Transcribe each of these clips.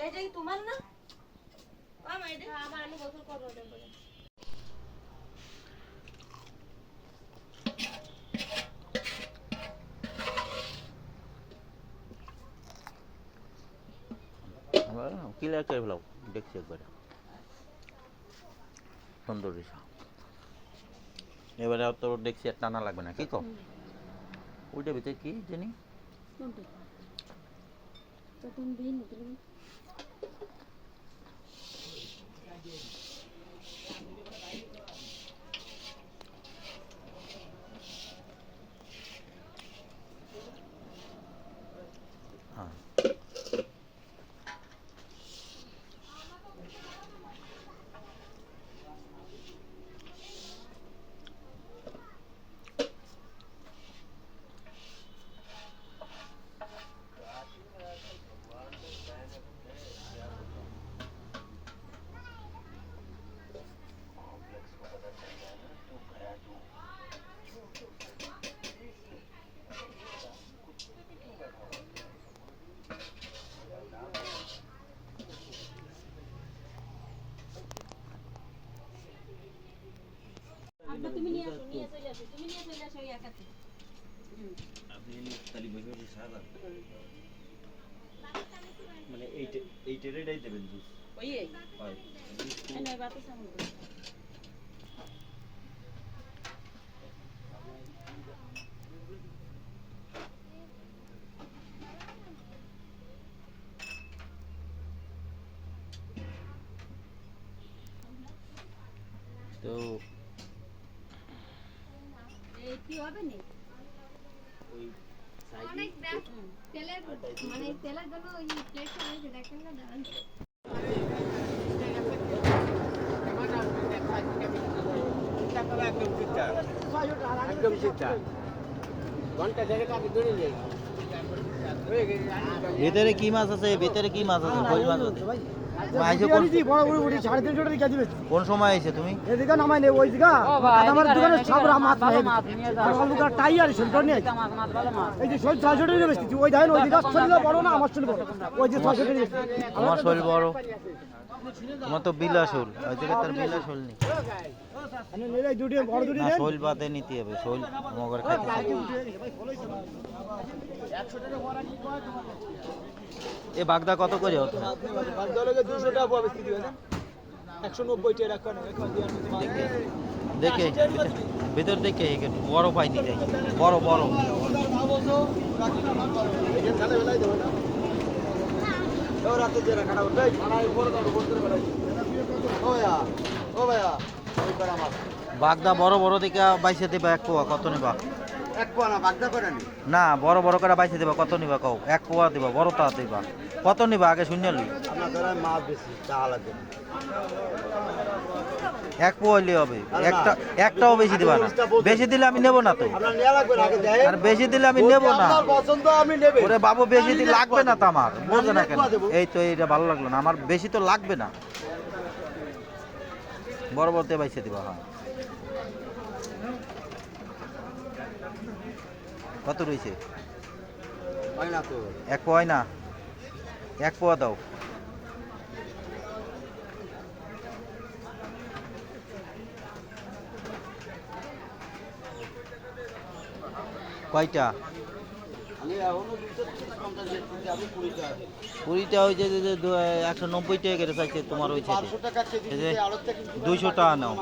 এটা কি তোমার না? আমার এটা আমার, আমি গোসল করব তারপরে। ক্লিয়ার করে ফেলাও, দেখছি একবারে সুন্দর দিশা। এবারে তো দেখছি আর টানা লাগবে না, কি কম ওইটা ভিতরে কি জানি হ্যাঁ। তুমি নিয়ে আসো, নিয়ে চলে আসো, তুমি নিয়ে চলে আসো একাতে। আপনি তালি বসে সাদা মানে এই টেরেটাই দেবেন জুস ওই হয় এনে বাতাস আমল। তো এই কি হবে না? ওই অনেক তেলের মানে তেলের জন্য ওই প্লেটটা রয়েছে দেখেন না দাঁড়ান একদম ঠিকঠাক ঘন্টা দেড়েক আগে দৌড়ে যাই ভিতরে কি মাছ আছে? ভিতরে কি মাছ আছে? কই মাছ আছে? আইছো বড় বড় উড়ি 350 টাকা কেজি বেচি কোন সময় আইছে তুমি? এদিকে নামাই নেই ওই দিকে আমার দোকানে সব মাছ নিয়ে আর আলুকা টাইয়ার সুন্দর নেই এই যে 600 টাকা বেচছি ওই দেখেন ওই দিকে শরীর বড় না আমার শরীর বড় ওই যে 600 টাকা বেচছি আমার শরীর বড়, তোমার তো বিলাসুল, ওই থেকে তার বিলাসুল নেই। আমি নেই দুটি বড় দুটি না, নেই শৈল বাদে নিতে হবে, শৈল মগর খাইতে হবে। এ বাগদা কত করে হতো? দলকে 200 টাকা পাবে স্থিতি আছে 190 টাকা রাখা না এখন দিয়ে দেখে ভিতর দেখে একটু বড় পাইনি যাই, বড় বড় এই খালে বেলাই দেব না ও রাতে যে রাখাটা ওই খানার উপরে দাও বন্ধ করে বেলাই ও ভাইয়া ওই করা মাছ বাগদা বড় বড় দিকে বাইসে দেবা এক পোয়া, কত নিবা? এক পোয়া না বাগদা করে নি না, বড় বড় করে বাইসে দেবা, কত নিবা কও? এক পোয়া দিবা, বড়টা দিবা, কত নিবা আগে শুনে লই। আপনাদের মাছ বেশি চা লাগবে এক পোয়া হইলে হবে, একটাও বেশি দিবা না, বেশি দিলে আমি নেব না তো। আপনার নেওয়া লাগবে না আগে দেখেন আর বেশি দিলে আমি নেব না। আপনার পছন্দ আমি নেবে ওরে বাবু, বেশি দিলে লাগবে না তো আমার, বুঝো না কেন? এই তো এইটা ভালো লাগলো না আমার, বেশি তো লাগবে না, বড় বড়তে বাইসে দিবা। হ্যাঁ, কত রয়েছে? হয় না তো এক পোয়া না, এক পোয়া দাও। কয়টা? আমি এখনো 250 টাকা আমি 20 টাকা 20টা হয়েছে যে 190 টাকা করে চাইছে তোমার হয়েছে 500 টাকা কেজি এই যে দিতে আড়ত থেকে 200 টাকা নাও,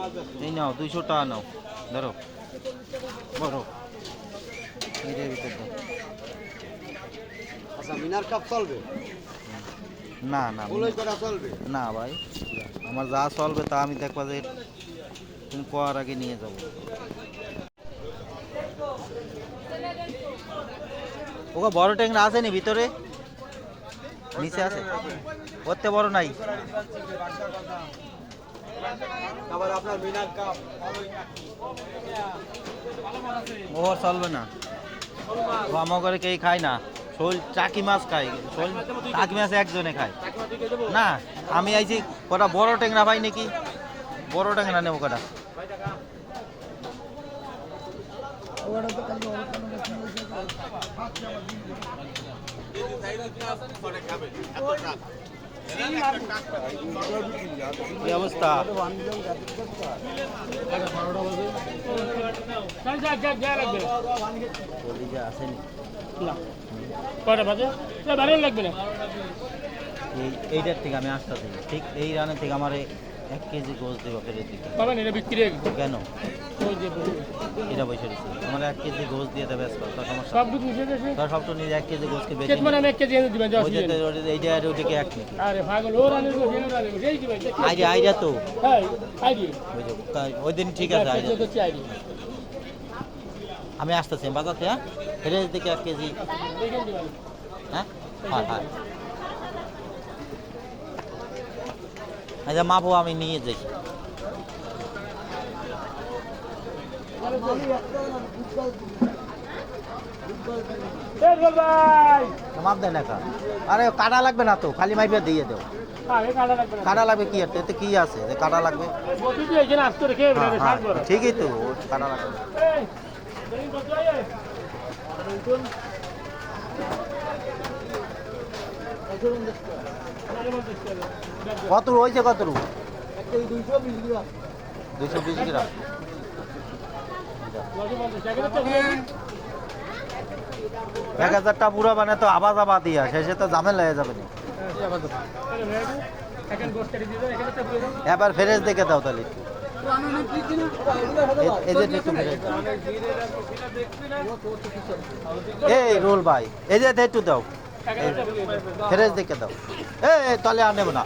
এই নাও 200 টাকা নাও, ধরো বড় এর ভিতর দাও। আচ্ছা মিনার কাপ চলবে না না ওলাই করা চলবে না ভাই, আমার যা চলবে তা আমি দেখবা যে তুমি কোয়ার আগে নিয়ে যাব। ওকে বড় ট্যাংরা আছে নি ভিতরে? নিচে আছে, ওতে বড় নাই। আবার আপনার মিনার কাপ ও চলবে না, ও আমার ঘরে কেউ খায় না, শোল টাকি মাছ খায়, শোল টাকি মাছ একজনে খায় না। আমি আইছি কটা বড় ট্যাংরা পাই নাকি, বড় ট্যাংরা নেবো কটা। কি অবস্থা? কলিজা আসেনি। এইটার থেকে আমি আসতেছি, ঠিক এই রানের থেকে আমার 1 কেজি গোস দেবো ফেরত দিতে। কেন এটা বসে রয়েছে আমার 1 কেজি গোস দিয়ে দেবে, সমস্যা তোর সবটা নিয়ে 1 কেজি গোসকে বেশি এইটা আর ওইটাকে এক নাকি আইডিয়া তো ওই দিন ঠিক আছে আমি আসতেছি বাজার থেকে, হ্যাঁ ফেরত দিকে 1 কেজি। হ্যাঁ হ্যাঁ হ্যাঁ আচ্ছা মাপো, আমি নিয়ে যাই। মাপ দেয় না কা? আরে কাটা লাগবে না তো, খালি মাইপে দিয়ে দেও। কাটা লাগবে কি আর, এতে কি আছে যে কাটা লাগবে? ঠিকই তো, কাটা লাগবে। কত হয়েছে? কত 220 গ্রাম। 1000টা পুরো মানে তো আবা দিয়া শেষে তো ঝামেলা হয়ে যাবে না। এবার ফেরেজ দেখে দাও তাহলে, এই রোল ভাই এই যে একটু দাও, ফেরেজ দেখে দাও। তাহলে আর নেবো না,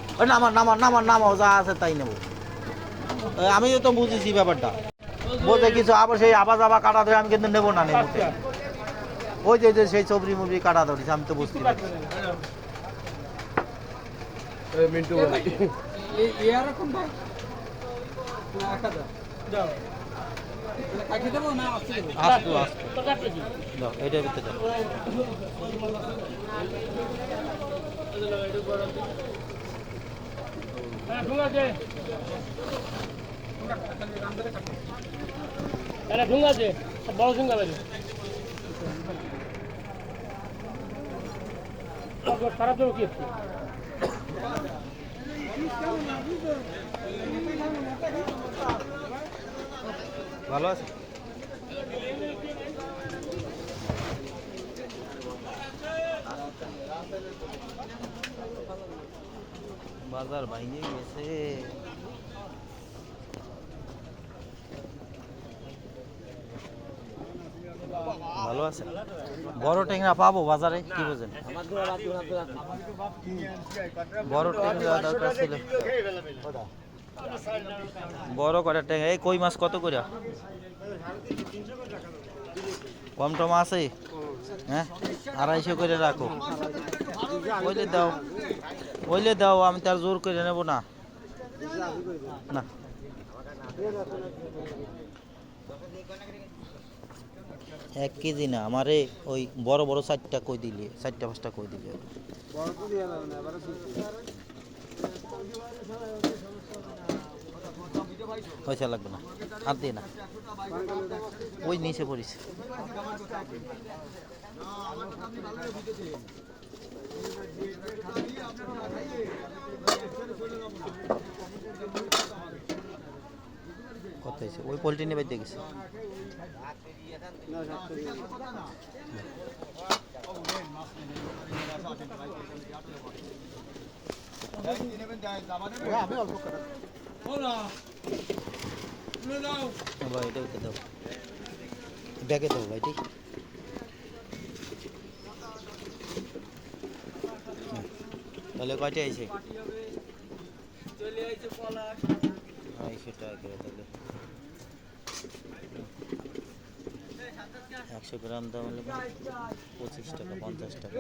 নামাও যা আছে তাই নেবো। আমি তো বুঝেছি ব্যাপারটা, বলতে কিছু আবার সেই আবা কাটা ধরে আমি কিন্তু নেবো না নেবো। ওই যে সেই সবরি মুবরি কাটা ধরেছি আমি তো বুঝতে পারছি। এইটার ভিতরে ঢুঙ্গা আছে বড় ঢুঙ্গা বাড়ি খারাপ দেবো কি ভালো আছে। বাজার ভাঙে গেছে। ভালো আছে। বড় ট্যাংরা পাবো বাজারে, কি বোঝেন? বড় ট্যাংরা দরকার ছিল, বড় করে ট্যাংরা। এই কই মাছ কত করে? কম টম আছে? হ্যাঁ 250 করে রাখো। ওইলে দাও, আমি তার জোর করে নেব না। না 1 কেজি না, আমারে ওই বড় বড় 4টা কই দিলে, 4টা 5টা কই দিলে পয়সা লাগবে না, আর দিয়ে না। ওই নিচে পড়িস। কত হয়েছে? ওই পোলট্রি নেবে দেখেছি। এটা দাও, ব্যাগে দাও ভাইটি। তাহলে কয়টা আইছে? 250 টাকা করে। তাহলে 100 গ্রাম দাম হলে 25 টাকা 50 টাকা।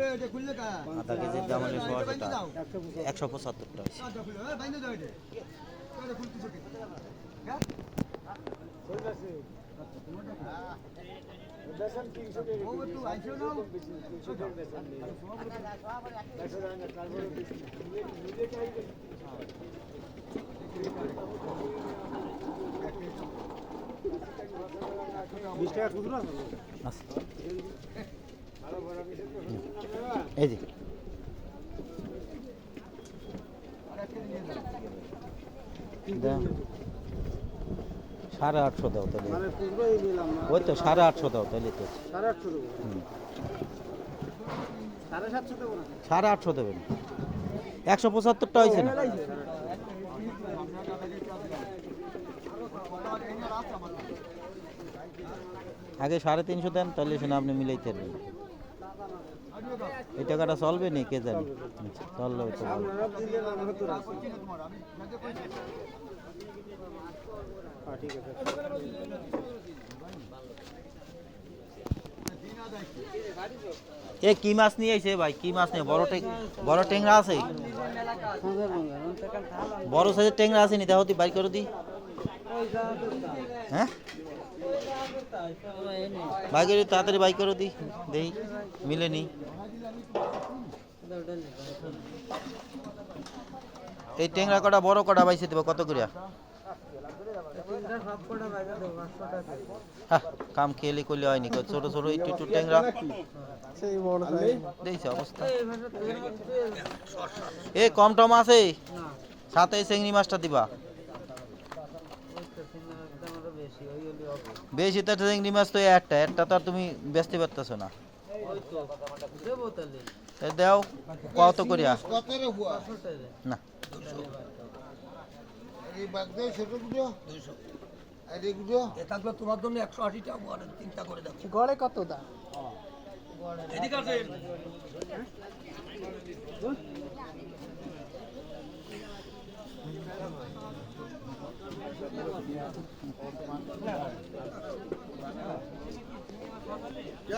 আধা কেজির দাম হলে 100 টাকা, 175 টাকা। এই যে দাও 850 দাও তাহলে মানে পুরোই নিলাম না ওই তো 850 দাও তাহলে তো 850 দেবো হুম। 750 দেবো না 850 দেবেন 175টা হয়েছে না আগে 350 দেন তাহলে সেটা আপনি মিলাইতে পারবেন এই টাকাটা চলবে নি কে জানি আচ্ছা, চললে তো ভালো। আপনারা দিলে আমার তো আছে হ্যাঁ ঠিক আছে এ কি মাছ নিয়ে আইছে ভাই কি মাছ নিয়ে বড় টেংরা আছে বড় সাইজের টেংরা আছে নি দেখো তুই বাই করে দি হ্যাঁ বাই করে তাড়াতাড়ি বাই করে দি দেই মিলে নি এই টেংরা কটা বড় কটা বাইছে দেবো কত করিয়া হ্যাঁ, কাম খেলে করলে হয়নি ছোট ছোট একটু একটু টেংরা দেখছি অবস্থা এ কম টম আছে সাথে চিংড়ি মাছটা দিবা বেশি তো চিংড়ি মাছ তো একটা তো আর তুমি বেচতে পারতেছো না এ দাও কত করিয়া না তোমার জন্য 180 টাকা চিন্তা করে দাও গড়ে কত দাম এদিকে আছে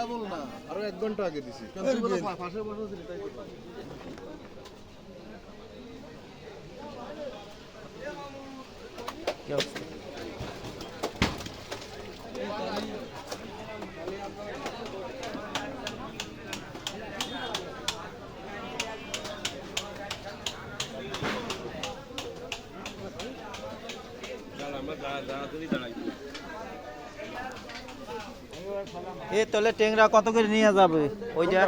বল না আরো 1 ঘন্টা আগে দিছি পাশে বসে তাই কি অবস্থা এ তাহলে টেংরা কত করে নিয়ে যাবে ওইটা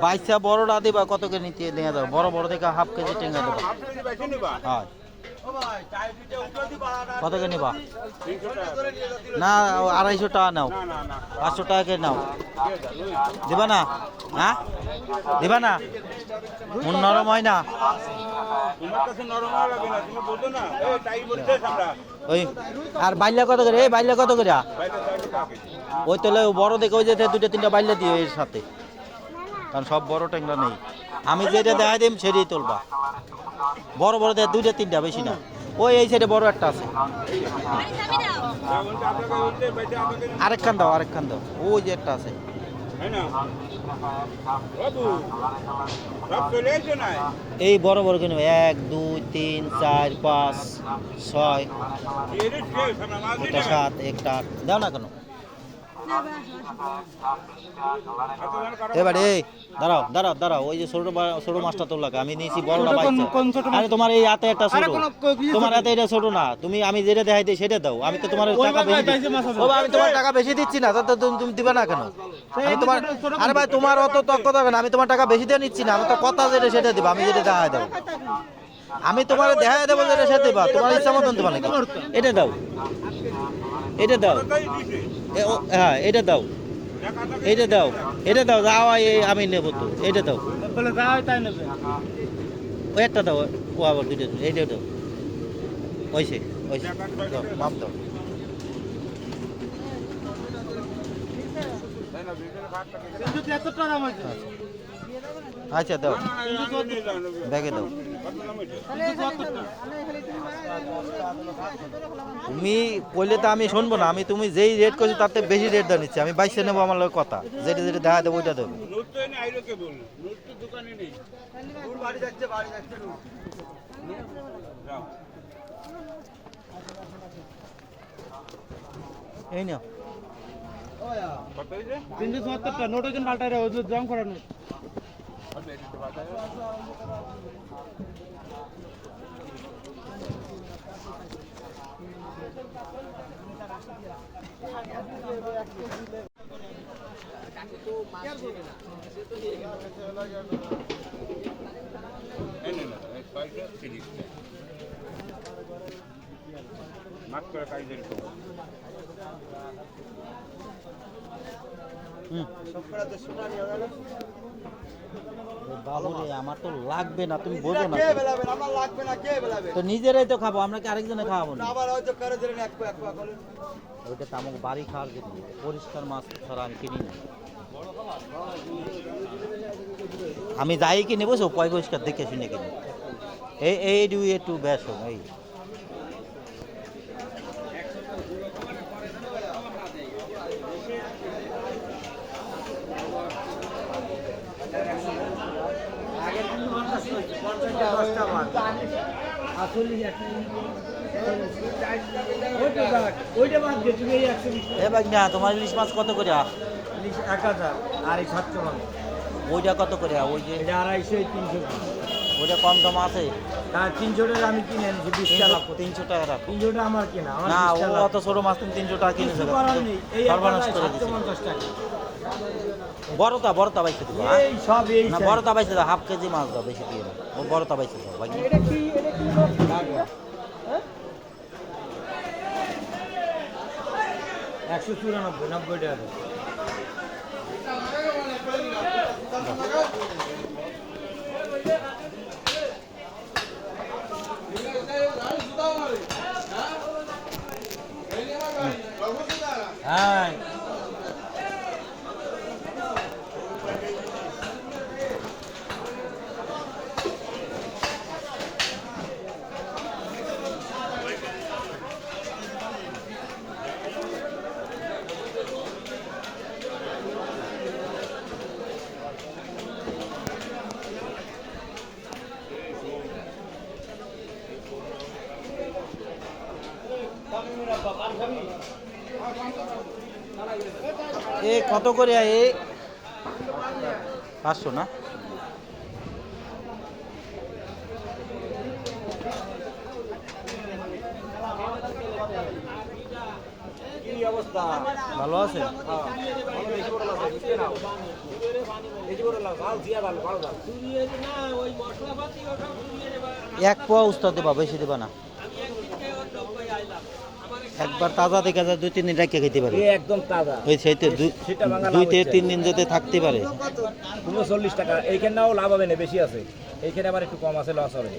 বাইশা বড়টা দিবা কত করে নিতে নিয়ে যাবে বড় বড় দেখে হাফ কেজি টেংরা দেবা হ্যাঁ কত করে নিবা না 250 টাকা নাও 500 টাকা করে নাও দিবা না হ্যাঁ দিবা না মন নরম হয় না ওই আর বাইলা কত করে এই বাইলা কত করে ওই তাহলে বড় দেখে ওই যে 2-3টা বাইলা দিও এর সাথে কারণ সব বড় ট্যাংরা নেই আমি যেটা দেখাই দিম সেটাই তুলবা বড় বড় দেয় 2-3টা বেশি না ওই এই সাইডে বড় একটা আছে আরেকখান দাও ওই যে একটা আছে এই বড় বড় কিনবে 1 2 3 4 5 6 এটা 7 একটা 8 দাও না কেন এবারে দাঁড়াও ওই যে ছোট মাছটা তোর লাগে আমি নিয়েছি বড়টা বাইছে আরে তোমার এই হাতে একটা ছোট তোমার হাতে এটা ছোট না তুমি আমি যেটা দেখাই দিই সেটা দাও আমি তো তোমার টাকা বেশি ও আমি তোমার টাকা বেশি দিচ্ছি না তো তুমি দিবা না কেন আমি তোমার আরে ভাই তোমার অত তর্ক দেবে না আমি তোমার টাকা বেশি দিয়ে নিচ্ছি না আমি তো কথা যেটা সেটা দিবা আমি যেটা দেখাই দাও আমি তোমার দেখাই দেবো যেটা সেটা দিবা তোমার ইচ্ছা মতন দিবা নাকি এটা দাও হ্যাঁ এটা দাও যাও আমি নেবো তো এটা দাও ওই একটা দাও ও আবার 2টা এইটা দাও ওইসে দাও মাপ দাও আচ্ছা দাও ব্যাগে দাও তুমি বললে তো আমি শুনবো না আমি তুমি যেই রেট করছো তার থেকে বেশি রেট দেওয়া নিচ্ছি আমি 22 নেবো আমার লোক কথা যেটা দেখা দেবো ওইটা দেবো এই নাও 374টা নোট ওজন পাল্টাই রে জং করা নোট বাবুরে আমার তো লাগবে না, তুমি বোঝো না তো, নিজেরাই তো খাবো, আমরা কি আরেকজনে খাওয়াবো না? ওইটা তো আমাকে বাড়ি খাওয়ার জন্য, পরিষ্কার মাছ ছাড়া আমি কিনি না। আমি যাই কিনে বসো পয় পরিষ্কার দেখে শুনে কিনি। এই ডু একটু বেশ এই তোমার ইলিশ মাছ কত করে? 1000 আর এই 700 টাকা। ওইটা কত করে? ওই যে এটা 250 300 টাকা। ওইটা কম দাম আছে? তার 300 টাকা আমি কিনে এনেছি 20 টাকা লাভ। 300 টাকা রাখো। 300 টাকা আমার কেনা, আমার না 20 ও টাকা অত ছোট মাছ তুমি 300 টাকা কিনেছো, এই সর্বনাশ করে দিচ্ছে। 750 টাকা। বড়টা বাইছে দিবো। এই সব এই না বড়টা বাইছে দাও, হাফ কেজি মাছ দাও, বেশি দিয়ে দাও। ও বড়টা বাইছে দাও ভাই। এটা কি হ্যাঁ 194 90 টাকা। হ্যাঁ এ কত করে? এ 500 না? ভালো আছে? এক পোয়া উস্তাদ দেবা, বেশি দেবা না। একবার তাজা দেখা যায় 2-3 দিন রেখে খেতে পারে। একদম তাজা। ওই সেইতে 2-3 দিন যাতে থাকতে পারে। 40 টাকা। এইখানেও লাভ হবে না, বেশি আছে। এইখানে আবার একটু কম আছে, লস হবে।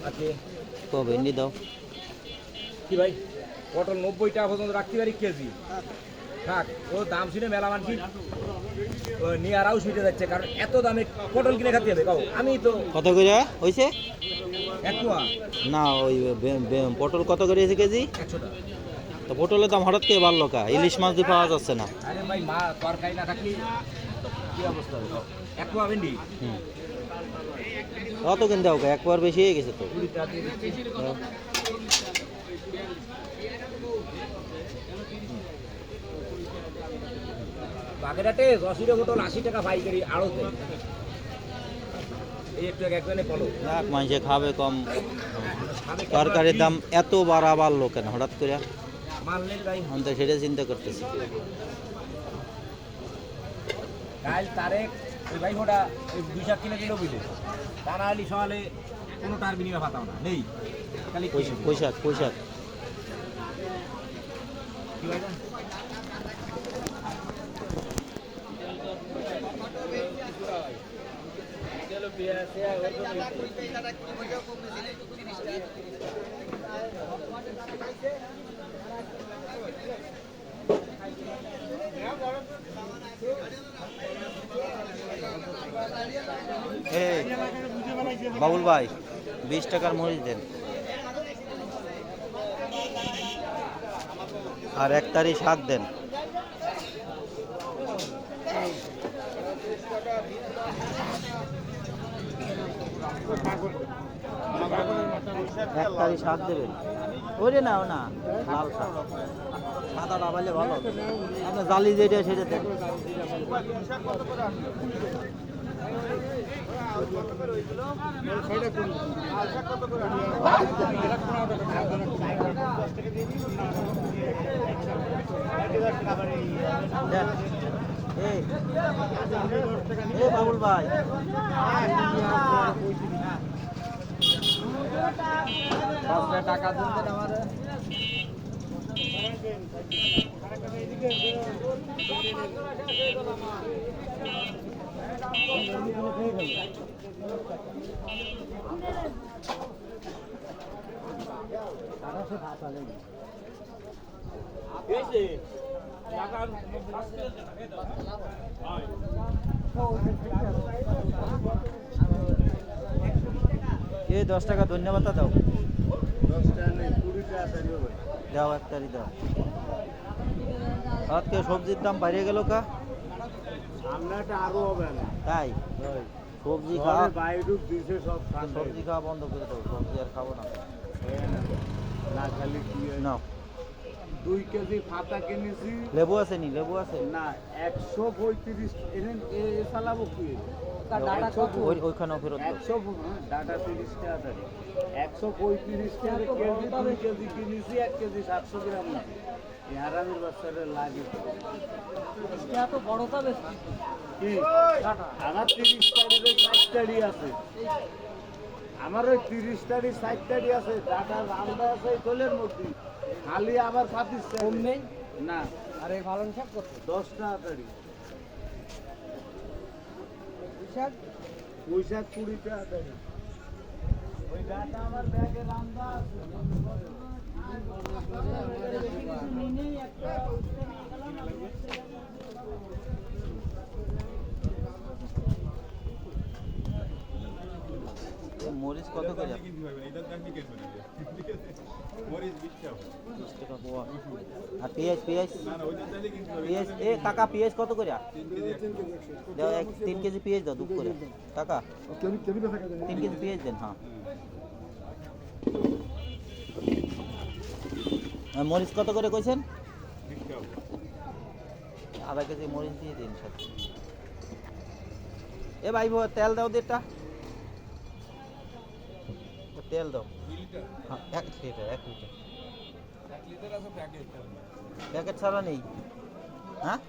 আচ্ছা কবে নি দাও কি ভাই, পটল 90 টাকা পর্যন্ত রাখতে পারি কেজি। থাক, ও দাম শুনে মেলা মানছি নিয়ে আরাও ছুটে যাচ্ছে, কারণ এত দামে পটল কিনে খাতে হবে। আমি তো কত করে হয়েছে? 1 পোয়া না ওই পটল কত করে হয়েছে কেজি? 100 টাকা। তো পটলের দাম হঠাৎ করে বাড়লো কা? ইলিশ মাছ দিয়ে পাওয়া যাচ্ছে না। আরে ভাই মা তরকারি না থাকলে কি অবস্থা হবে? 1 পোয়া ভেন্ডি কত কিনতে হোক, একবার বেশি হয়ে গেছে তো। 20 টাকা দিয়ে দিচ্ছি। বাগেরহাটে 80 টাকা পটল, 80 টাকা পাইকারি আড়তে। এই একটু একজনে পলো লাখ মানুষে খাবে কম, তরকারির দাম এত বাড়লো কেন হঠাৎ করে? মানলে ভাই আমি তো সেটা চিন্তা করতেছি। কাল তারেক ওই ভাই ওটা ওই 2 শাক কিনে দিল বুঝলে, তারা আলি সকালে কোনো টার বিনিময় পাতাও না নেই, খালি পয়সা কি ভাই বাবুল ভাই 20 টাকার মরিচ দেন, আর 1 তারি শাক দেন। এক তারি শাক দেবেন। ওরে নাও না, লাল শাক, সাদা ডাবাইলে ভালো হবে। আপনার জালি যেটা সেটা দেন। এ বাবুল ভাই টাকা দিন আমার এ 10 টাকা ধন্যবাদ দাও 10 টাকা নেই 20 টাকা চাইলো ভাই দাও এক তারি দাও আজকে সবজির দাম বাইরে গেল কা সামনেটা আরো হবে না তাই সবজি খাওয়া বাইরে দিছে সব সবজি খাওয়া বন্ধ করে দাও সবজি আর খাবো না না খালি কি নাও 2 কেজি পাতা কিনেছি লেবু আছে নি লেবু আছে না 135 এনে এ চালাবো কি ওইখানেও ফেরত দাও 100 ডাটা 30 টাকা দাঁড়ি 135 টাকা কেজি 2 কেজি কিনেছি 1 কেজি 700 গ্রাম না এই হারামির বাচ্চাদের লাগে এত বড় তবে কি আমার 30 টাড়ি 60 টাড়ি আছে আমার ওই 30 টাড়ি 60 টাড়ি আছে ডাটা রামদা আছে এই তোলের মধ্যে খালি আবার 25 টাকা কম নেই না আরে পালং শাক কত 10 টাকা দাঁড়ি শাক পয়সা 20 টাকা দাঁড়ি ওই ডাটা আমার ব্যাগে রামদা আছে মরিচ কত করে 20 টাকা পোয়া আর পেঁয়াজ পেঁয়াজ পেঁয়াজ এ কাকা পেঁয়াজ কত করে দাও 3 কেজি পেঁয়াজ দাও দুধ করে কাকা 3 কেজি পেঁয়াজ দেন হ্যাঁ আর মরিচ কত করে কইছেন আধা কেজি মরিচ দিয়ে দিন সাথে এ ভাই তেল দাও দেটা তেল দাও হ্যাঁ 1 লিটার 1 লিটার আছে প্যাকেট ছাড়া নেই হ্যাঁ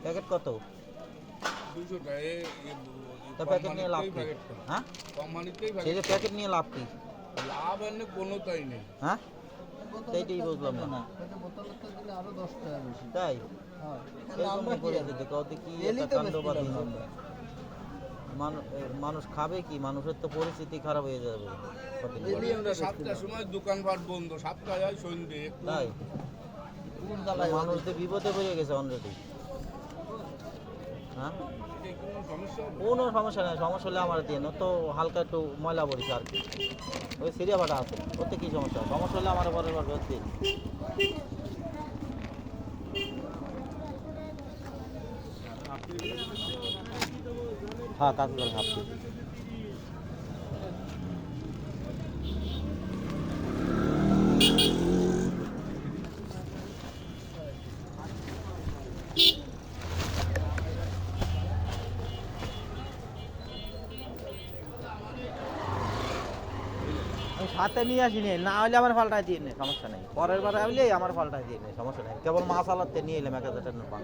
প্যাকেট কত 200 টাকা তো প্যাকেট নিয়ে লাভ কি হ্যাঁ কোম্পানিতেই সেই যে প্যাকেট নিয়ে লাভ কি লাভ এনে কোনো তাই নেই হ্যাঁ সেইটাই বুঝলাম না তাই এরকম করে দিতে কত কি একটা কাণ্ডবাদ মানুষ খাবে কি মানুষের তো পরিস্থিতি খারাপ হয়ে যাবে কতদিন পরে। বলি আমরা 7টার সময় দোকানপাট বন্ধ 7টায় হয় সন্ধ্যে তাই মানুষদের বিপদে পড়ে গেছে অলরেডি হ্যাঁ এই কোনো সমস্যা হবে? কোনো সমস্যা নেই সমস্যা হলে আমার দিয়ে না তো হালকা একটু ময়লা পড়েছে আর কি ওই সিরিয়া ভাটা আছে ওতে কি সমস্যা সমস্যা হলে আমার পরের বার ফেরত দিন হ্যাঁ কাজ করে হাফ কেজি আমি সাথে নিয়ে আসিনি না হলে আমার ফালটাই দিয়ে নে সমস্যা নেই পরের বার আসলে আমার ফালটাই দিয়ে নে সমস্যা নেই কেবল মাছ আলাদা নিয়ে এলাম 1000 টাকার পান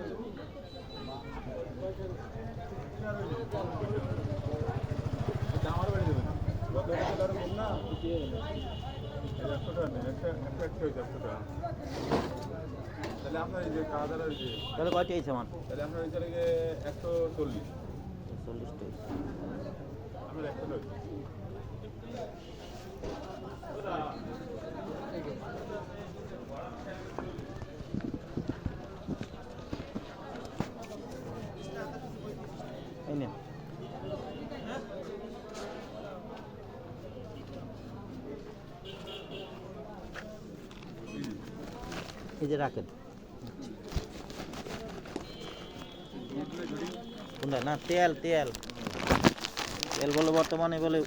তাহলে আপনার এই যে কাদার যে তাহলে কয়টি আছে আমার তাহলে আপনার ওই জায়গায় 140 40 টাকা আমরা 140 এই নে এই যে রাখেন কোনটা না তেল তেল তেল বলে বর্তমানে বলে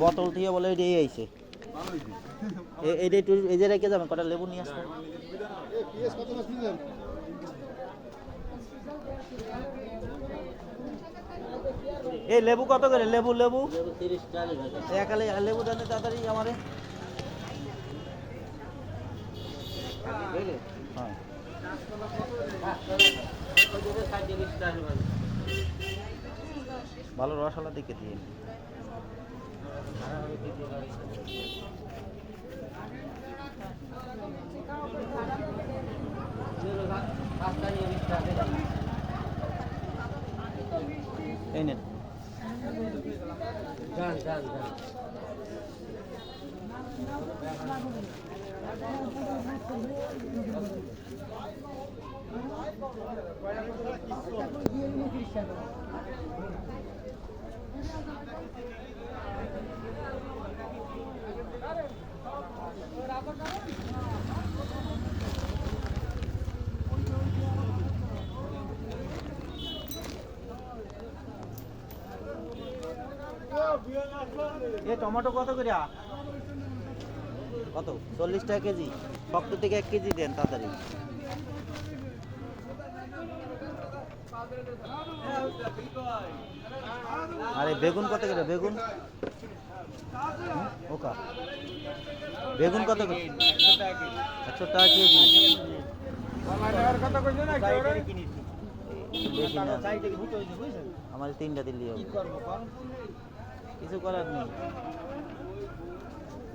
বোতল থেকে বলে এটাই আইছে এইটা একটু এই যে রেখে যাবেন কটা লেবু নিয়ে আসবেন এই লেবু কত করে? লেবু লেবু 30 টাকা। একালে লেবু দেন তাড়াতাড়ি আমারে। হ্যাঁ। ভালো রসগোল্লা দেখে দিয়ে এই নেন। এ টমেটো কত করে? কত? 40 টাকা কেজি। 70 থেকে 1 কেজি দেন তাড়াতাড়ি। আরে বেগুন কত করে? বেগুন ওকা বেগুন কত করে? 100 টাকা কেজি। বেশি না, আমার 3টা দিল্লি হবে। কিছু করার নেই,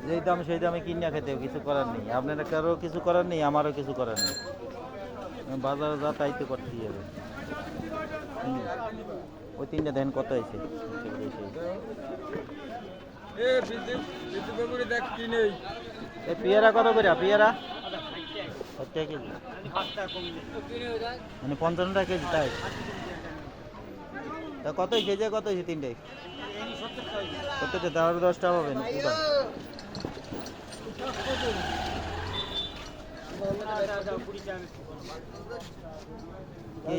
যেই দাম সেই দামে কিনা খেতে হবে, কিছু করার নেই। আপনারা কারো কিছু করার নেই, আমারও কিছু করার নেই। বাজারে যা তাই তো করতেই হবে। ওই 3টা দেন কত হয়েছে? এই পেয়ারা কত করে? পেয়ারা 60 টাকা কেজি, মানে 55 টাকা কেজি। তাই তা কত হয়েছে? যে কত হয়েছে? 3টায় 70 টাকা। আরো 10 টাকা পাবেন।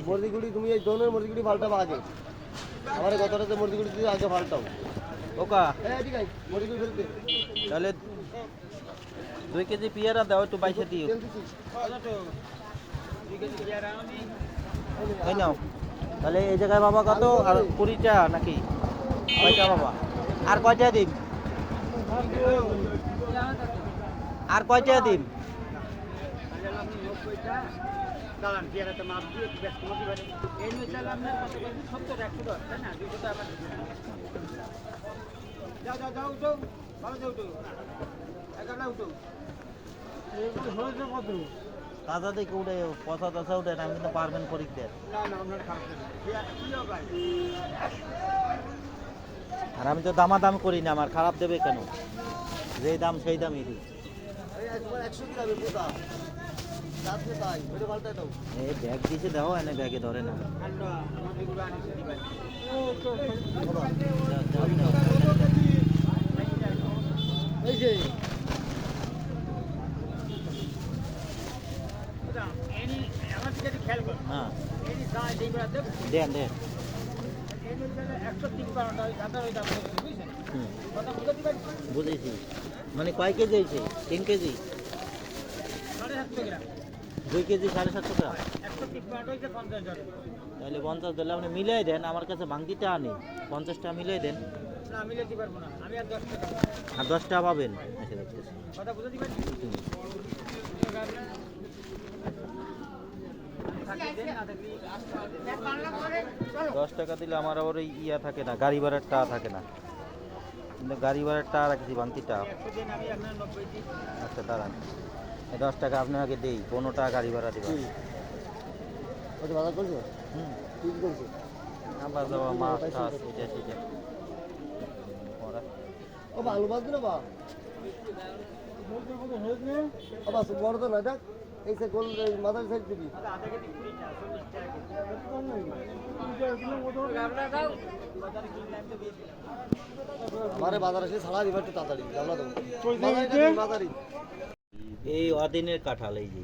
মুরগিগুলি তুমি এই দোনের মুরগিগুলি পাল্টাবো আগে। আমার গতটাতে মুরগিগুলি দিয়ে আগে পাল্টাও। ওকা ঠিক আছে, মুরগিগুলি ফেলতে তাহলে 2 কেজি পেয়ারা দাও, একটু বাইসে দিও। এই নাও। তাহলে এই জায়গায় বাবা কত? আর 20টা নাকি কয়টা বাবা? আর কয়টা দিন? আর কয়টা দিন? তাজা দেখে উঠে পচা তসা উঠে না, কিন্তু পারবেন পরীক্ষা। আর আমি তো দামাদামি করি না, আমার খারাপ দেবে কেন? যেই দাম সেই দামই দিই। 100 গ্রামের পোতা তাই ওইটা পাল্টাই দাও। এই ব্যাগ দিছে দাও, এনে ব্যাগে ধরে না। এই যে হ্যাঁ দেন দেন। বুঝেছি। মানে কয় কেজি হয়েছে? 3 কেজি, 2 কেজি 750 টাকা। তাহলে 50 দিলে আপনি মিলাই দেন। আমার কাছে ভাঙতিটা আনি, 50 টাকা মিলাই দেন। আর 10 টাকা পাবেন। আচ্ছা দেখতেছি। 10 টাকা দিলে আমার আবার ওই ইয়া থাকে না, গাড়ি ভাড়ার টাকা থাকে না। কিন্তু গাড়ি ভাড়ার টাকা রাখছি, ভাঙতিটা। আচ্ছা দাঁড়ান, 10 টাকা আপনাকে দেই, 15 টাকা গাড়ি ভাড়া দেবেন। ওটা বাজার করছো? ঠিক করছো। আবার যাওয়া মাছ টাছ এটা সেটা। ও আলু বাদ দিলো বা ও বাস বড় তো না দেখ, এই সে গোল মাথার সাইড দিবি। আমারে বাজার এসে ছাড়া দিবা একটু তাড়াতাড়ি। আমরা দেবো মাদারি। এই অদিনের কাঁঠাল, এই যে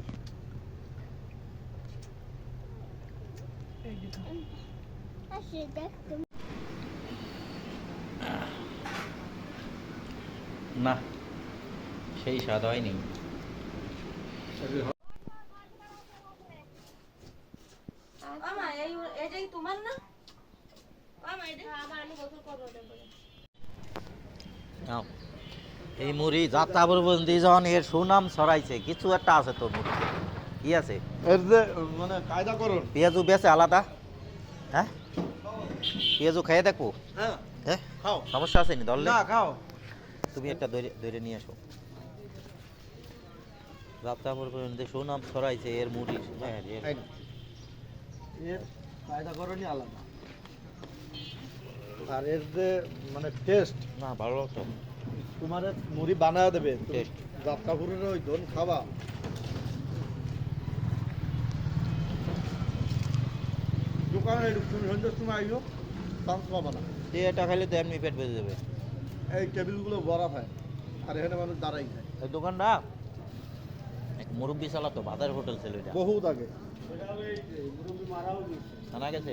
না, সেই স্বাদ হয়নি। মামা এটাই তোমার না? মামা আমার আমি গোসল করবো তারপরে। নাও। এই মুড়ি যাত্রা প্রবন্ধী যখন এর সুনাম ছড়াইছে কিছু একটা আছে তো মুড়ি কি আছে এর যে মানে কায়দা করুন। পেঁয়াজু বেছে আলাদা হ্যাঁ পেঁয়াজু খেয়ে দেখবো হ্যাঁ হ্যাঁ খাও। সমস্যা আছে নি ধরলে না খাও। তুমি একটা দইরে নিয়ে আসো যাত্রা প্রবন্ধী সুনাম ছড়াইছে এর মুড়ি হ্যাঁ এই না। এর কায়দা করণই আলাদা। আর এর যে মানে টেস্ট না ভালো তো তোমার মুড়ি বানায় দেবে টেস্ট যাত্রাপুরের ওই ধন খাবা দোকানে তুমি সন্ধ্যের সময় আইও চান্স পাবা না। এটা খাইলে তো এমনি পেট বেজে যাবে এই টেবিলগুলো ভরা হয় আর এখানে মানুষ দাঁড়াই খায় এই দোকানটা এক মুরব্বি চালাতো বাজার হোটেল ছিল এটা বহুত আগে। জানা গেছে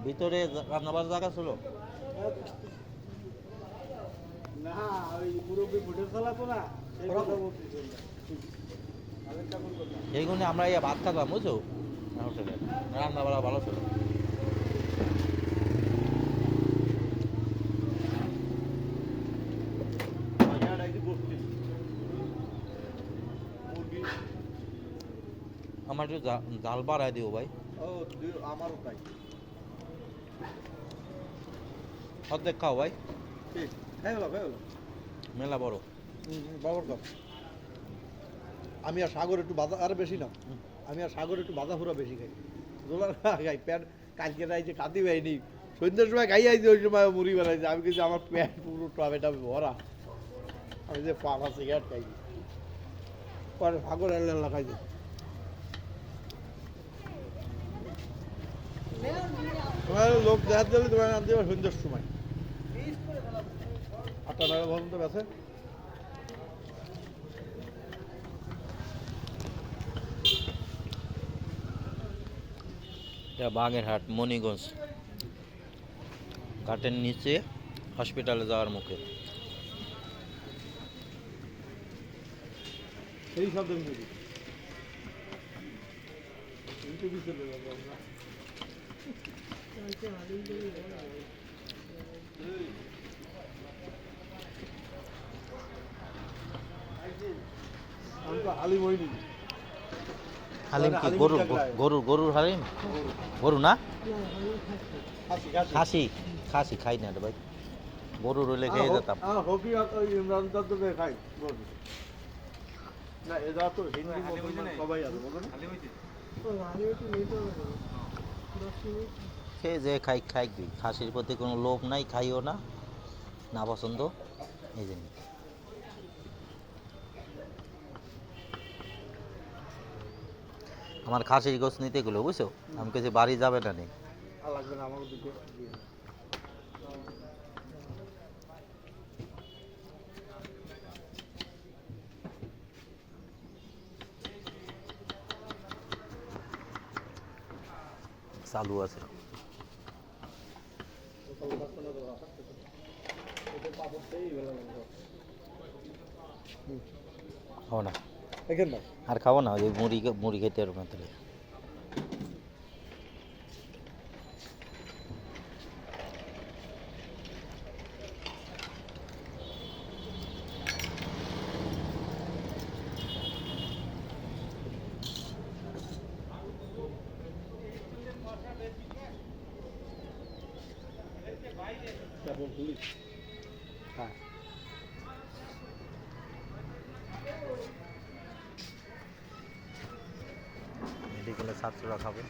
ভিতরে রান্নাবার জায়গা ছিল না ওই মুরব্বী হোটেল চালাতো না সেই কথা বলতেছি। এই গুণে আমরা ইয়া ভাত খাতাম বুঝছো হোটেলে রান্না বাড়া ভালো ছিল আমার একটু জাল বাড়ায় দিও ভাই আমারও তাই। অর্ধেক খাও ভাই ঠিক হ্যাঁ হলো মেলা বড় বাবার কাপ। আমি আর সাগর একটু বাজা আর বেশি না আমি আর সাগর একটু বাজা ফুরা বেশি খাই দোলার খাই প্যান্ট কালকে রাইছে কাঁদি পাইনি সন্ধ্যের সময় খাই আইছি ওই সময় মুড়ি বেড়াইছে আমি কিছু আমার প্যান্ট পুরো টমেটা ভরা আমি যে পাকা সিগারেট খাই পরে সাগর এল্লা খাইছে তোমার লোক দেখা দিলে তোমার আনতে হবে সন্ধ্যের সময় 8-9 পর্যন্ত বেছে। এটা বাগেরহাট মণিগঞ্জ ঘাটের নিচে হসপিটালে যাওয়ার মুখে সেই শব্দ মুড়ি আমি তো হালিম হইনি। হালিম কি হালিম গরুর টাকলা। গরুর হালিম গরু না খাসি খাসি খাসি খাসি খাই না রে ভাই গরুর হইলে খেয়ে যেতাম হকি ওই ইমরান তো খাই গরু। না এরা তো হিন্দু মুসলমান সবাই আছে বলো না। সে যে খাই খাইবি খাসির প্রতি কোনো লোভ নাই খাইও না না পছন্দ এই জন্য আমার খাসির গোছ নিতে গেলো বুঝছো আমি কিছু বাড়ি যাবে না নি আর লাগবে না আমার দিকে দিয়ে দাও। চালু আছে খাবো না এখান না আর খাবো না ওই মুড়ি খেতে পারবো না তাহলে হ্যাঁ মেডিকেলের ছাত্ররা খাবে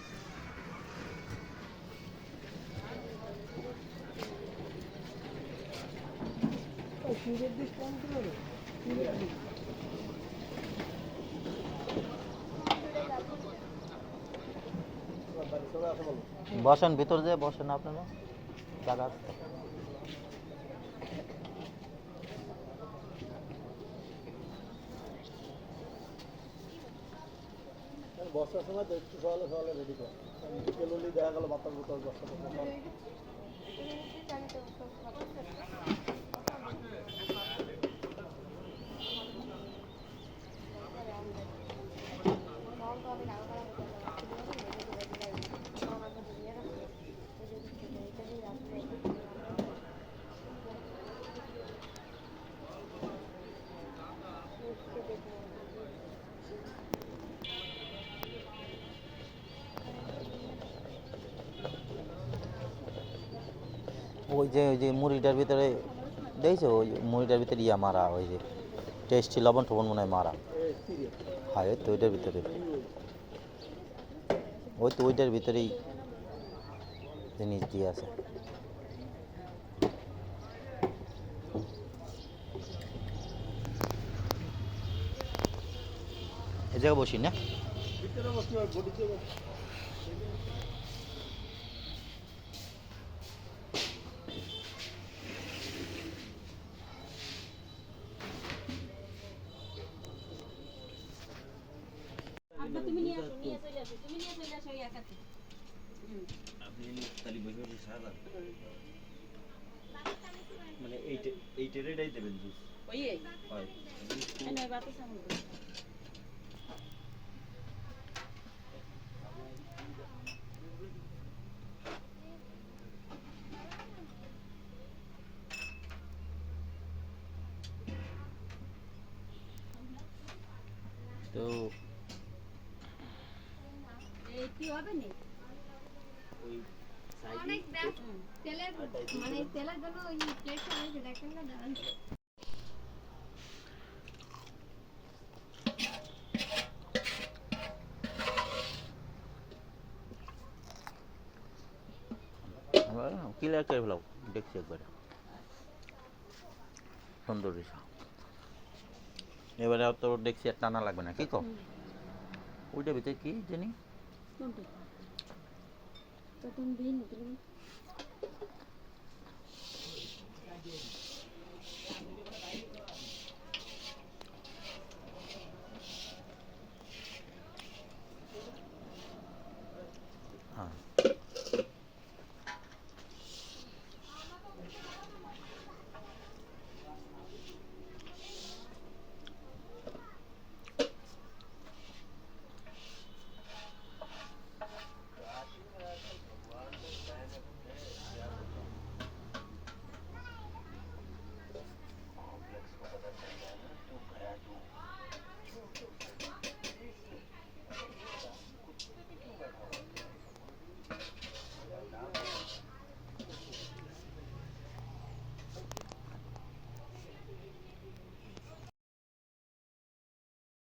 বসেন ভিতর যে বসেন আপনারা জায়গা আছে তো। বর্ষার সময় তো একটু সকালে সকালে রেডি কর কেললি দেখা গেল বাতাস বোতল বর্ষা ওই যে মুড়িটার ভিতরে দেখছো ওই যে মুড়িটার ভিতরে ইয়া মারা ওই যে টেস্টি লবণ টবণ মনে হয় মারা হয় ওই তো ওইটার ভিতরে ওই তো ওইটার ভিতরেই জিনিস দিয়ে আছে এ জায়গায় বসি না আব্বা তুমি নিয়ে আসো নিয়ে চলে আসো তুমি নিয়ে চলে আসো এই একাতে আপনি এনে তালি বসে বসে সারা মানে এইটারেটাই দেবেন জুস ওই এই হয় না বাতে সামনে তো এই কি হবে নি ওই অনেক ব্যাস তেলের মানে তেলের জন্য ওই প্লেটটা রয়েছে দেখেন না দাঁড়ান ক্লিয়ার করে ফেলাও দেখছি একবারে সুন্দর দিশা এবারে তো দেখছি আর টানা লাগবে না কি কো ওইটার ভিতরে কি জানি কোনটা তো তুমি দিন তুমি